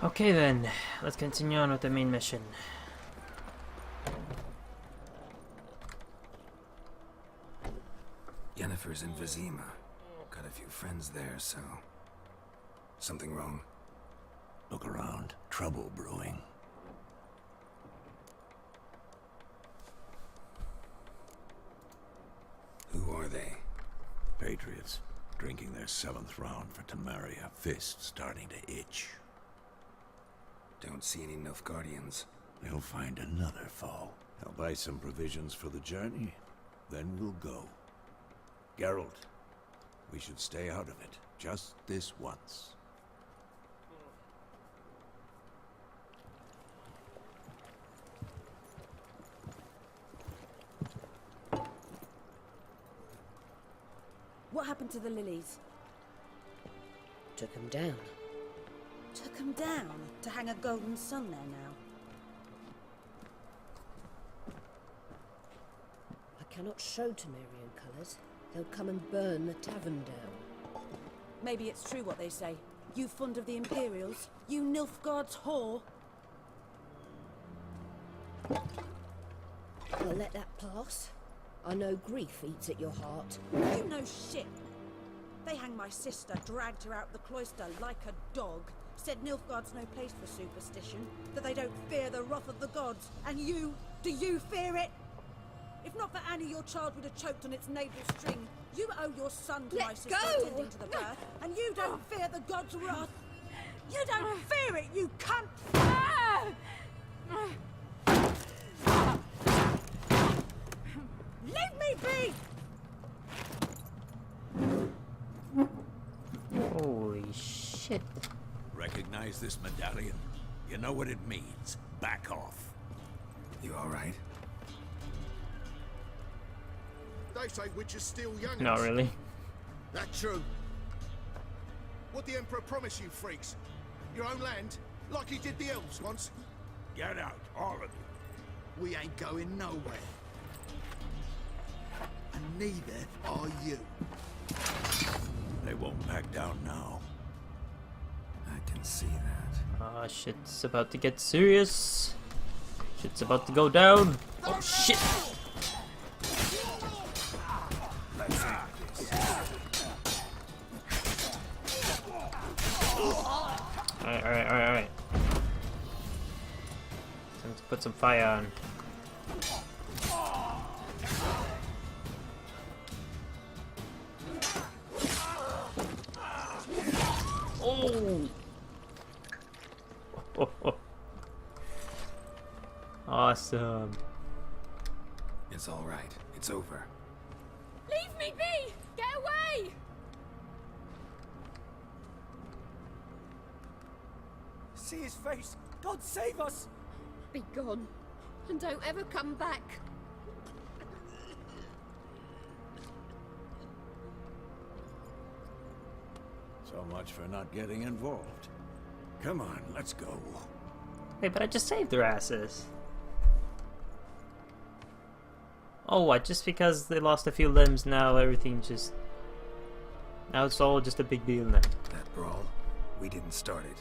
Okay then, let's continue on with the main mission. Yennefer's in Vizima. Got a few friends there, so... Something wrong? Look around. Trouble brewing. Who are they? Patriots. Drinking their 7th round for Tamaria. Fist starting to itch. Don't see any Nilfgaardians. They'll find another foe. I'll buy some provisions for the journey. Then we'll go. Geralt, we should stay out of it. Just this once. What happened to the lilies? Took him down. Took them down to hang a golden sun there now. I cannot show Temerian colours. They'll come and burn the tavern down. Maybe it's true what they say. You fond of the Imperials? You Nilfgaard's whore? I'll let that pass. I know grief eats at your heart. You know shit. They hanged my sister, dragged her out the cloister like a dog. Said Nilfgaard's no place for superstition, that they don't fear the wrath of the gods. And you, do you fear it? If not for Annie, your child would have choked on its navel string. You owe your son to my sister attending to the birth, and you don't fear the gods' wrath. You don't fear it, you cunt! Leave me be! Holy shit. Recognize this medallion? You know what it means. Back off. You alright? They say witches steal young. Not really. That true. What the Emperor promised you, freaks? Your own land? Like he did the elves once? Get out, all of you. We ain't going nowhere. And neither are you. They won't back down now. I can see that. Ah, shit's about to get serious. Shit's about to go down. Oh shit! Let's have this. Alright. Time to put some fire on. Oh! Awesome. It's alright. It's over. Leave me be! Get away! See his face! God save us! Be gone, and don't ever come back. So much for not getting involved. Come on, let's go. Hey, but I just saved their asses. Oh, what? Just because they lost a few limbs, now everything just... Now it's all just a big deal now. That brawl, we didn't start it.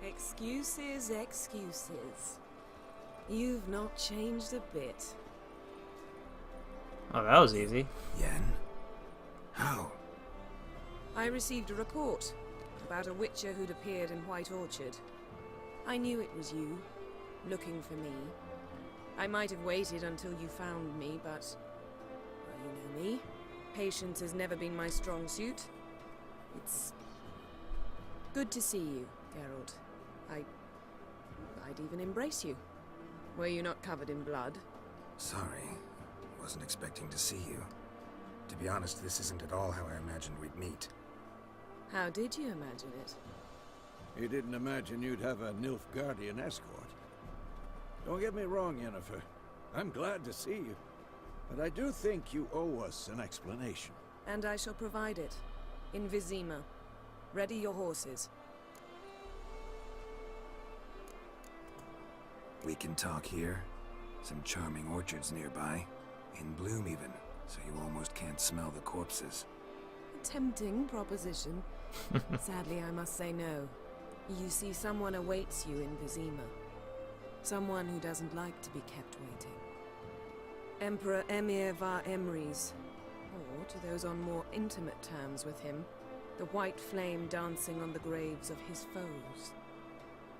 Excuses. You've not changed a bit. Oh, that was easy. Yen? How? I received a report about a witcher who'd appeared in White Orchard. I knew it was you, looking for me. I might have waited until you found me, but... well, you know me. Patience has never been my strong suit. It's... good to see you, Geralt. I'd even embrace you. Were you not covered in blood? Sorry. Wasn't expecting to see you. To be honest, this isn't at all how I imagined we'd meet. How did you imagine it? You didn't imagine you'd have a Nilfgaardian escort. Don't get me wrong, Yennefer. I'm glad to see you. But I do think you owe us an explanation. And I shall provide it. In Vizima. Ready your horses. We can talk here. Some charming orchards nearby. In bloom even. so you almost can't smell the corpses. A tempting proposition. Sadly, I must say no. You see, someone awaits you in Vizima. Someone who doesn't like to be kept waiting. Emperor Emir var Emrys. Or, to those on more intimate terms with him, the white flame dancing on the graves of his foes.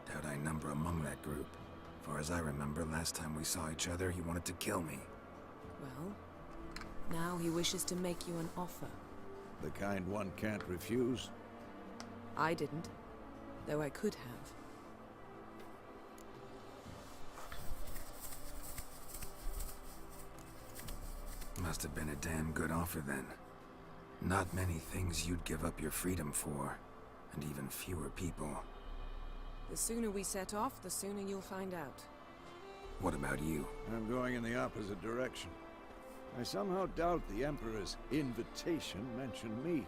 Doubt I number among that group. Far as I remember, last time we saw each other, he wanted to kill me. Well, now he wishes to make you an offer. The kind one can't refuse. I didn't, though I could have. Must have been a damn good offer then. Not many things you'd give up your freedom for, and even fewer people. The sooner we set off, the sooner you'll find out. What about you? I'm going in the opposite direction. I somehow doubt the Emperor's invitation mentioned me.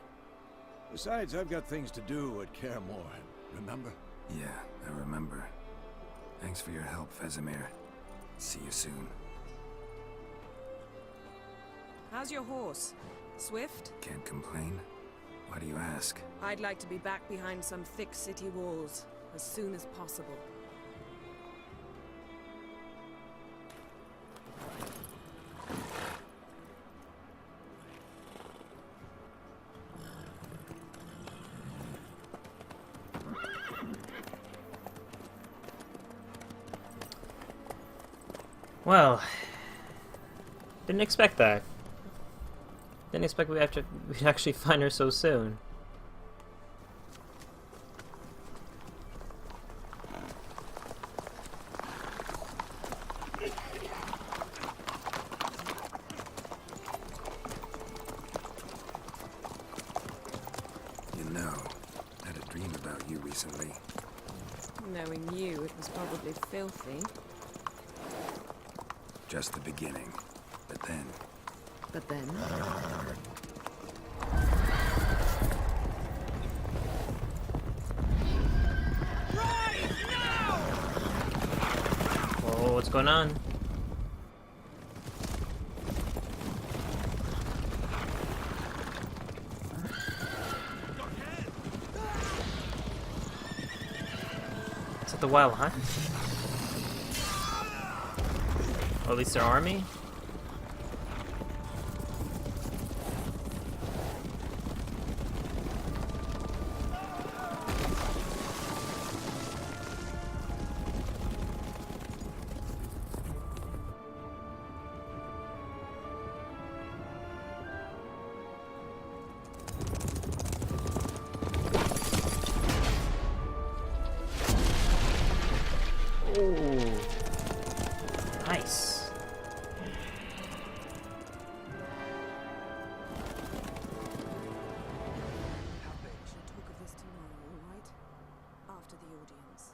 Besides, I've got things to do at Kaer Morhen, remember? Yeah, I remember. Thanks for your help, Vesemir. See you soon. How's your horse? Swift? Can't complain. Why do you ask? I'd like to be back behind some thick city walls as soon as possible. Well, didn't expect that. Didn't expect we'd actually find her so soon. You know, I had a dream about you recently. Knowing you, it was probably filthy. Just the beginning. But then... But then? Whoa, what's going on? Is it the Wild Hunt? Or at least their army? Nice. We'll talk of this tomorrow, all right? After the audience.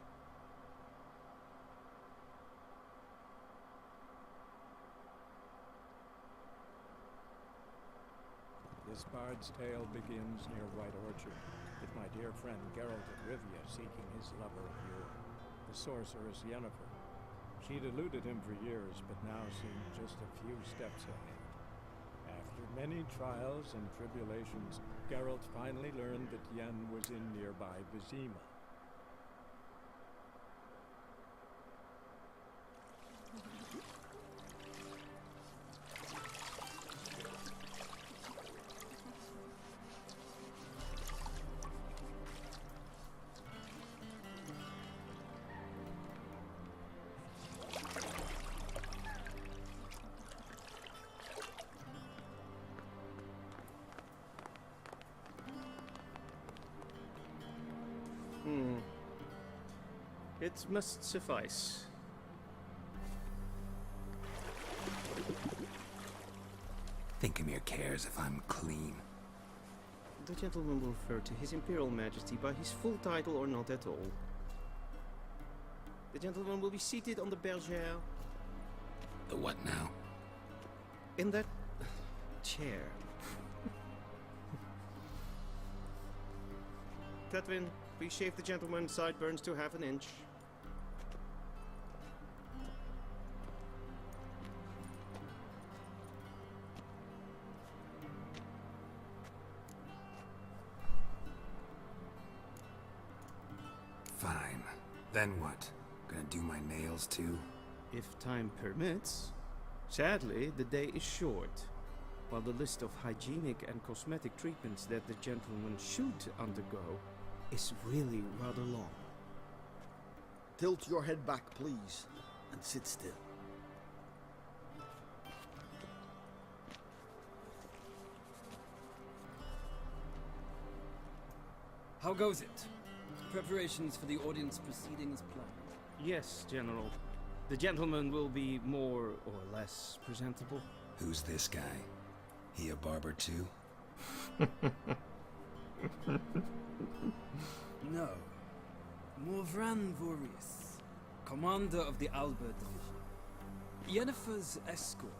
This bard's tale begins near White Orchard, with my dear friend Geralt of Rivia seeking his lover of yore, the sorceress Yennefer. She'd eluded him for years, but now seemed just a few steps ahead. After many trials and tribulations, Geralt finally learned that Yen was in nearby Vizima. It must suffice. Thinkamir cares if I'm clean. The gentleman will refer to His Imperial Majesty by his full title or not at all. The gentleman will be seated on the bergère. The what now? In that chair. Tedwin, please shave the gentleman's sideburns to half an inch. Then what? Gonna do my nails too? If time permits. Sadly, the day is short, while the list of hygienic and cosmetic treatments that the gentleman should undergo is really rather long. Tilt your head back, please, and sit still. How goes it? Preparations for the audience proceeding as planned? Yes, General. The gentleman will be more or less presentable. Who's this guy? He a barber too? No. Morvran Voorhis, commander of the Albert Division. Yennefer's escort.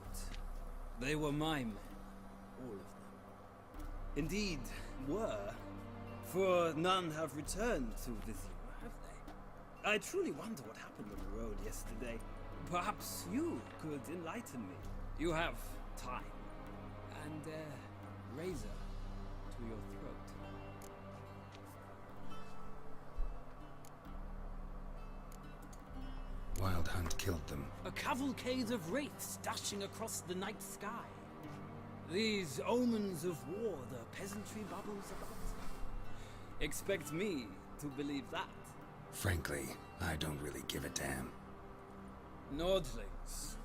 They were my men, all of them. Indeed, were. For none have returned to Vizima, have they? I truly wonder what happened on the road yesterday. Perhaps you could enlighten me. You have time. And a razor to your throat. Wild Hunt killed them. A cavalcade of wraiths dashing across the night sky. These omens of war the peasantry bubbles about. Expect me to believe that? Frankly, I don't really give a damn. Nordlings.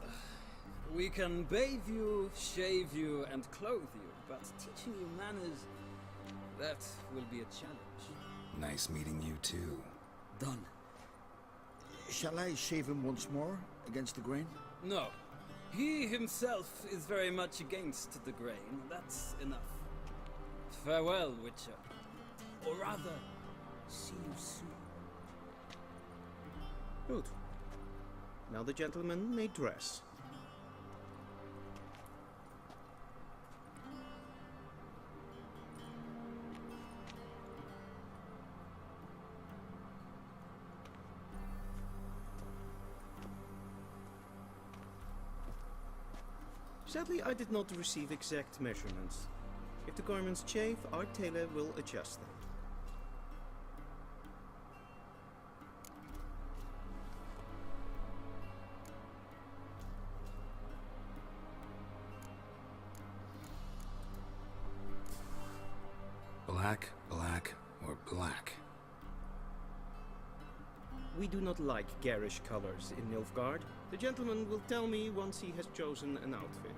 We can bathe you, shave you, and clothe you, but teaching you manners, that will be a challenge. Nice meeting you too. Done. Shall I shave him once more, against the grain? No. He himself is very much against the grain. That's enough. Farewell, Witcher. Or rather, see you soon. Good. Now the gentleman may dress. Sadly, I did not receive exact measurements. If the garments chafe, our tailor will adjust them. Black, black, or black? We do not like garish colors in Nilfgaard. The gentleman will tell me once he has chosen an outfit.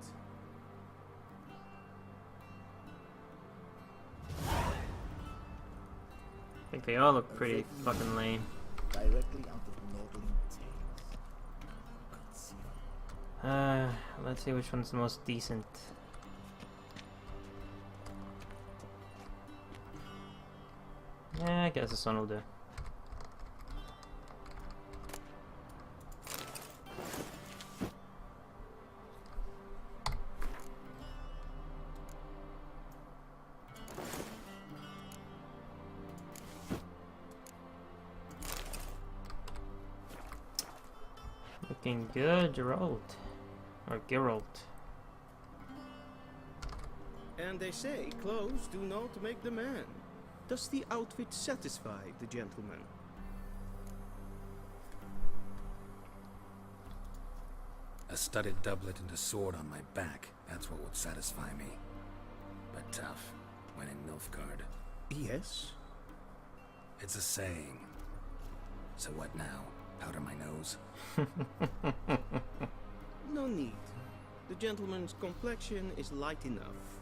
I think they all look pretty fucking lame. Directly out of Nordling tales. Let's see which one's the most decent. Yeah, I guess this one will do. Looking good, Geralt. Or Geralt. And they say clothes do not make the man. Does the outfit satisfy the gentleman? A studded doublet and a sword on my back, that's what would satisfy me. But tough, when in Nilfgaard. Yes? It's a saying. So what now? Powder my nose? No need. The gentleman's complexion is light enough.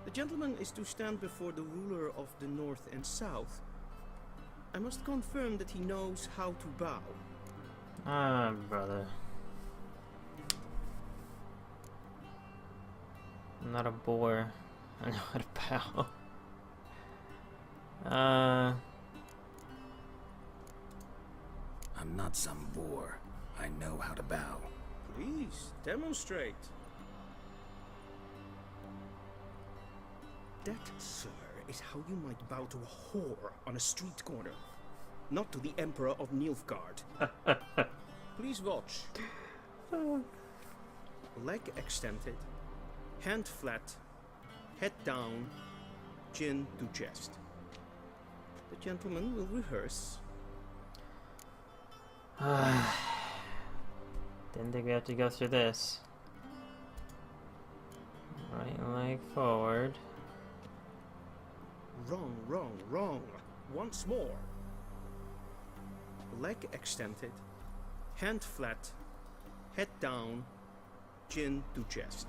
The gentleman is to stand before the ruler of the North and South. I must confirm that he knows how to bow. Ah, brother. I'm not a boar. I know how to bow. I'm not some boor. I know how to bow. Please, demonstrate. That, sir, is how you might bow to a whore on a street corner. Not to the Emperor of Nilfgaard. Please watch. Leg extended, hand flat, head down, chin to chest. The gentleman will rehearse. Didn't think we have to go through this. Right leg forward. Wrong, wrong, wrong. Once more. Leg extended, hand flat, head down, chin to chest.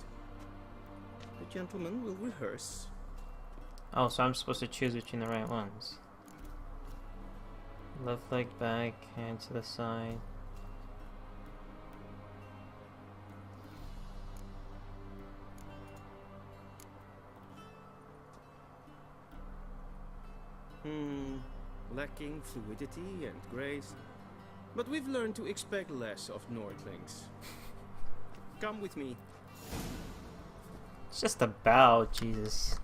The gentleman will rehearse. Oh, so I'm supposed to choose between the right ones. Left leg back, hand to the side. Lacking fluidity and grace. But we've learned to expect less of Nordlings. Come with me. It's just a bow, Jesus.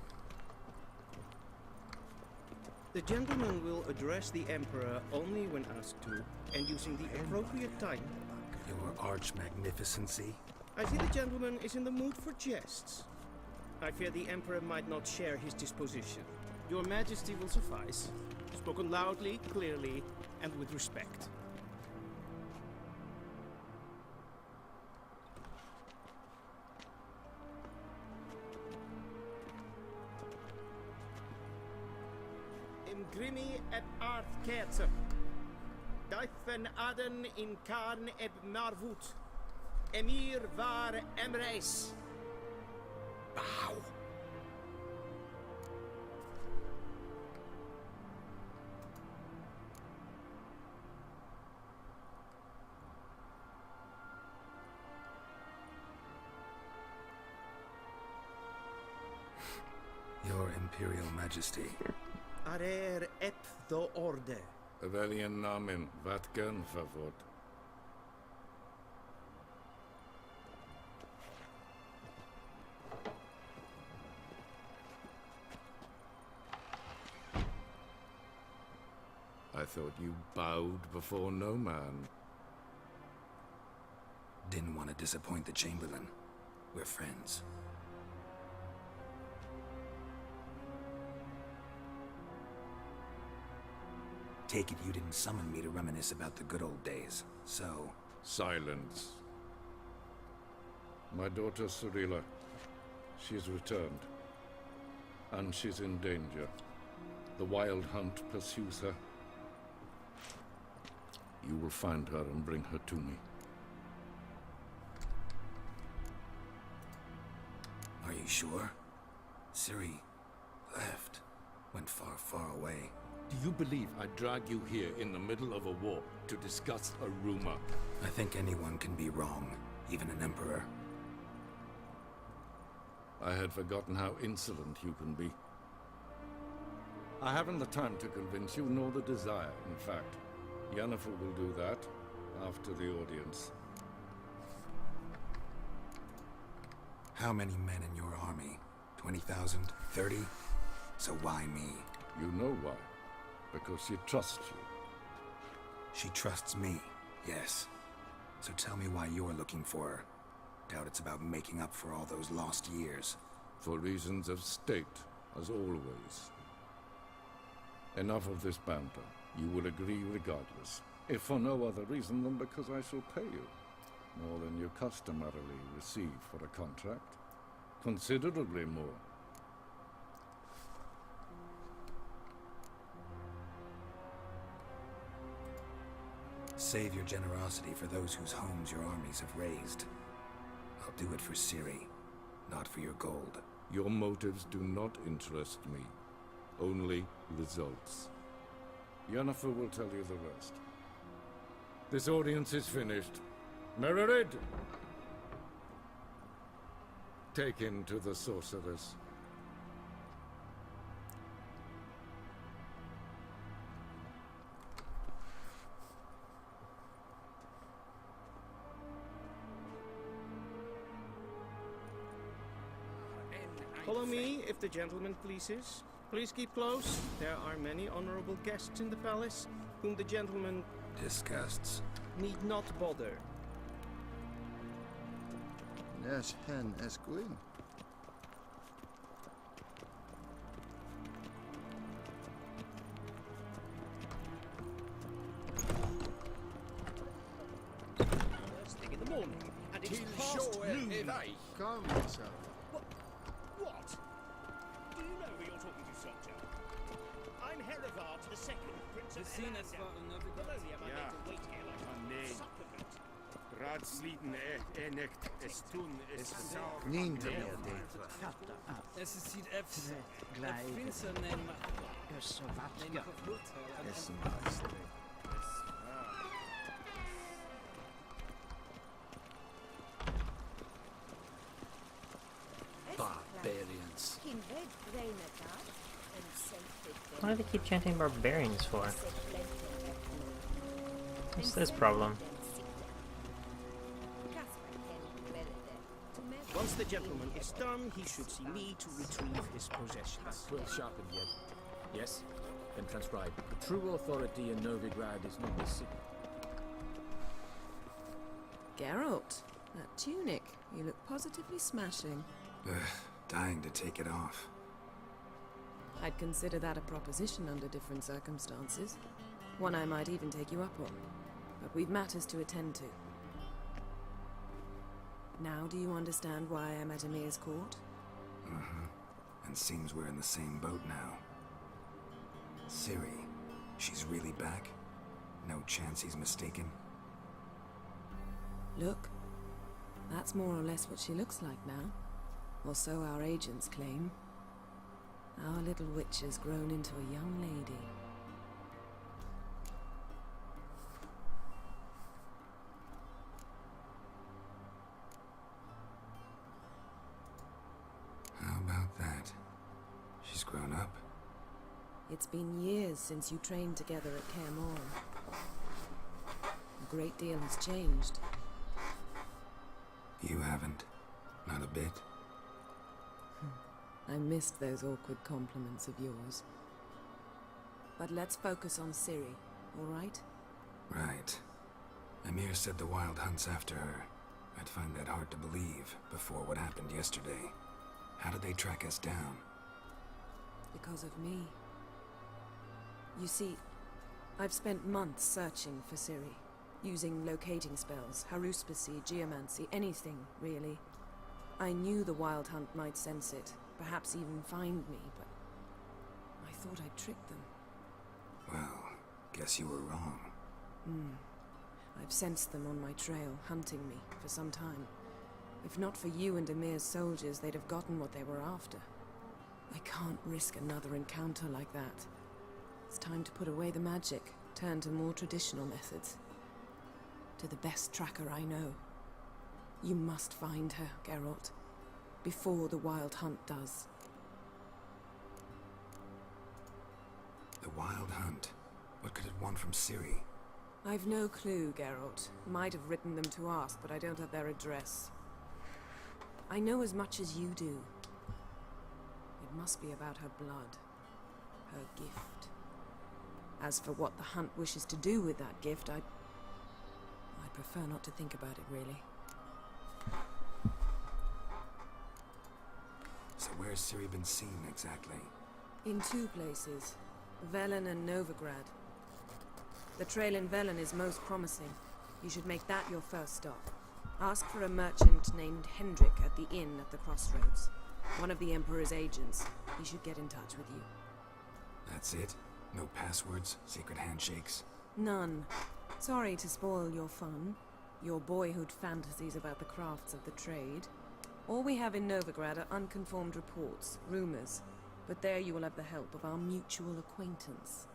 The gentleman will address the Emperor only when asked to, and using the appropriate time. Your arch magnificency. I see the gentleman is in the mood for jests. I fear the Emperor might not share his disposition. Your Majesty will suffice. Spoken loudly, clearly, and with respect. Imgrimi et art kerzer. Duifen aden in Khan eb Marvut. Emir var Emreis. Bow. Your Imperial Majesty. Arer ep the orde. Welchen Namen? Wat gern verwort? I thought you bowed before no man. Didn't want to disappoint the Chamberlain. We're friends. Take it you didn't summon me to reminisce about the good old days, so... Silence. My daughter Cirilla, she's returned. And she's in danger. The Wild Hunt pursues her. You will find her and bring her to me. Are you sure? Ciri left. Went far, far away. Do you believe I drag you here in the middle of a war to discuss a rumor? I think anyone can be wrong, even an emperor. I had forgotten how insolent you can be. I haven't the time to convince you, nor the desire, in fact. Yennefer will do that after the audience. How many men in your army? 20,000? 30? So why me? You know why. Because she trusts you. She trusts me, yes. So tell me why you're looking for her. Doubt it's about making up for all those lost years. For reasons of state, as always. Enough of this banter. You will agree regardless. If for no other reason than because I shall pay you. More than you customarily receive for a contract. Considerably more. Save your generosity for those whose homes your armies have razed. I'll do it for Ciri, not for your gold. Your motives do not interest me. Only results. Yennefer will tell you the rest. This audience is finished. Mererid! Take him to the sorceress. Follow me, if the gentleman pleases. Please keep close. There are many honorable guests in the palace, whom the gentleman... disgusts. ...need not bother. Yes, hen esquin. sure if I... Calm yourself. What? Do you know who you're talking to, soldier? I'm Herivard II, Prince of YENNEFER Bologna, am I Ja. made to wait here like Oh, a nee. supplicant? Raadsleden nicht es tun es saugen. Niente merde. Fatta SSCD F. Gleive. Prinsen neem... Slovakia. Neem Essen master. Barbarians. Why do they keep chanting barbarians for? What's this problem? Once the gentleman is done, he should see me to retrieve his possessions. Well sharpened yet. Yes? Then transcribe. True authority in Novigrad is not the city. Geralt, that tunic. You look positively smashing. Ugh, dying to take it off. I'd consider that a proposition under different circumstances. One I might even take you up on. But we've matters to attend to. Now do you understand why I'm at Emir's court? And seems we're in the same boat now. Ciri, she's really back? No chance he's mistaken? Look, that's more or less what she looks like now. Or so our agents claim. Our little witch has grown into a young lady. How about that? She's grown up? It's been years since you trained together at Kaer Morhen. A great deal has changed. You haven't. Not a bit. I missed those awkward compliments of yours. But let's focus on Ciri, all right? Right. Emir said the Wild Hunt's after her. I'd find that hard to believe before what happened yesterday. How did they track us down? Because of me. You see, I've spent months searching for Ciri, using locating spells, haruspicy, geomancy, anything, really. I knew the Wild Hunt might sense it, perhaps even find me, but I thought I'd tricked them. Well, guess you were wrong. I've sensed them on my trail, hunting me, for some time. If not for you and Emir's soldiers, they'd have gotten what they were after. I can't risk another encounter like that. It's time to put away the magic, turn to more traditional methods. To the best tracker I know. You must find her, Geralt. Before the Wild Hunt does. The Wild Hunt? What could it want from Ciri? I've no clue, Geralt. Might have written them to ask, but I don't have their address. I know as much as you do. It must be about her blood. Her gift. As for what the Hunt wishes to do with that gift, I prefer not to think about it, really. So where's Ciri been seen, exactly? In two places. Velen and Novigrad. The trail in Velen is most promising. You should make that your first stop. Ask for a merchant named Hendrik at the inn at the crossroads. One of the Emperor's agents. He should get in touch with you. That's it? No passwords? Secret handshakes? None. Sorry to spoil your fun. Your boyhood fantasies about the crafts of the trade. All we have in Novigrad are unconfirmed reports, rumors. But there you will have the help of our mutual acquaintance.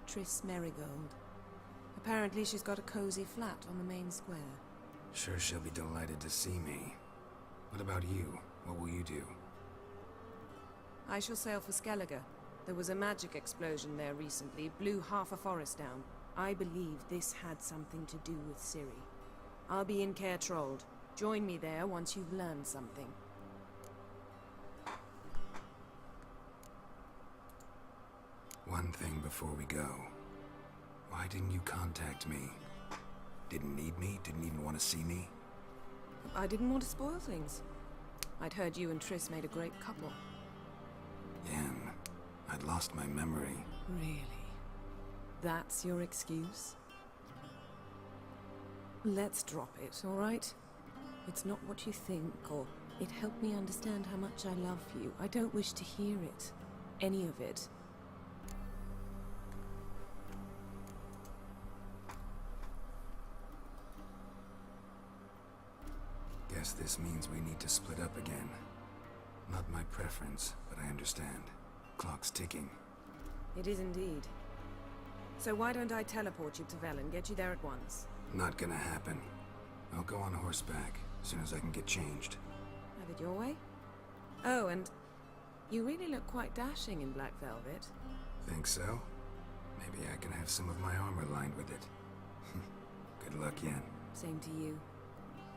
Triss Merigold. Apparently she's got a cozy flat on the main square. Sure she'll be delighted to see me. What about you? What will you do? I shall sail for Skellige. There was a magic explosion there recently, blew half a forest down. I believe this had something to do with Ciri. I'll be in Caer Trold. Join me there once you've learned something. One thing before we go. Why didn't you contact me? Didn't need me? Didn't even want to see me? I didn't want to spoil things. I'd heard you and Triss made a great couple. Yen, I'd lost my memory. Really? That's your excuse? Let's drop it, alright? It's not what you think, or it helped me understand how much I love you. I don't wish to hear it. Any of it. Guess this means we need to split up again. Not my preference, but I understand. Clock's ticking. It is indeed. So why don't I teleport you to Vel and get you there at once? Not gonna happen. I'll go on horseback as soon as I can get changed. Have it your way? Oh, and you really look quite dashing in black velvet. Think so? Maybe I can have some of my armor lined with it. Good luck, Yen. Same to you.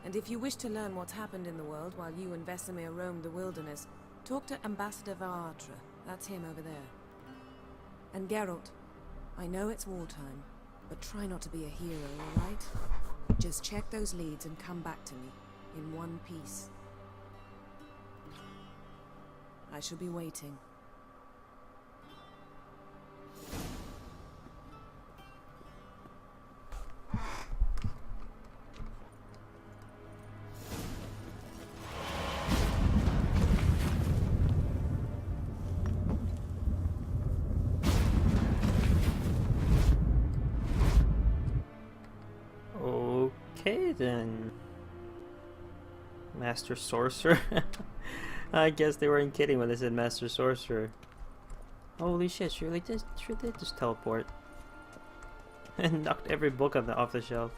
And if you wish to learn what's happened in the world while you and Vesemir roamed the wilderness, talk to Ambassador Varatra. That's him over there. And Geralt, I know it's wartime, but try not to be a hero, alright? Just check those leads and come back to me, in one piece. I shall be waiting. Okay then. Master Sorcerer? I guess they weren't kidding when they said Master Sorcerer. Holy shit, surely did just teleport. And knocked every book off the shelf.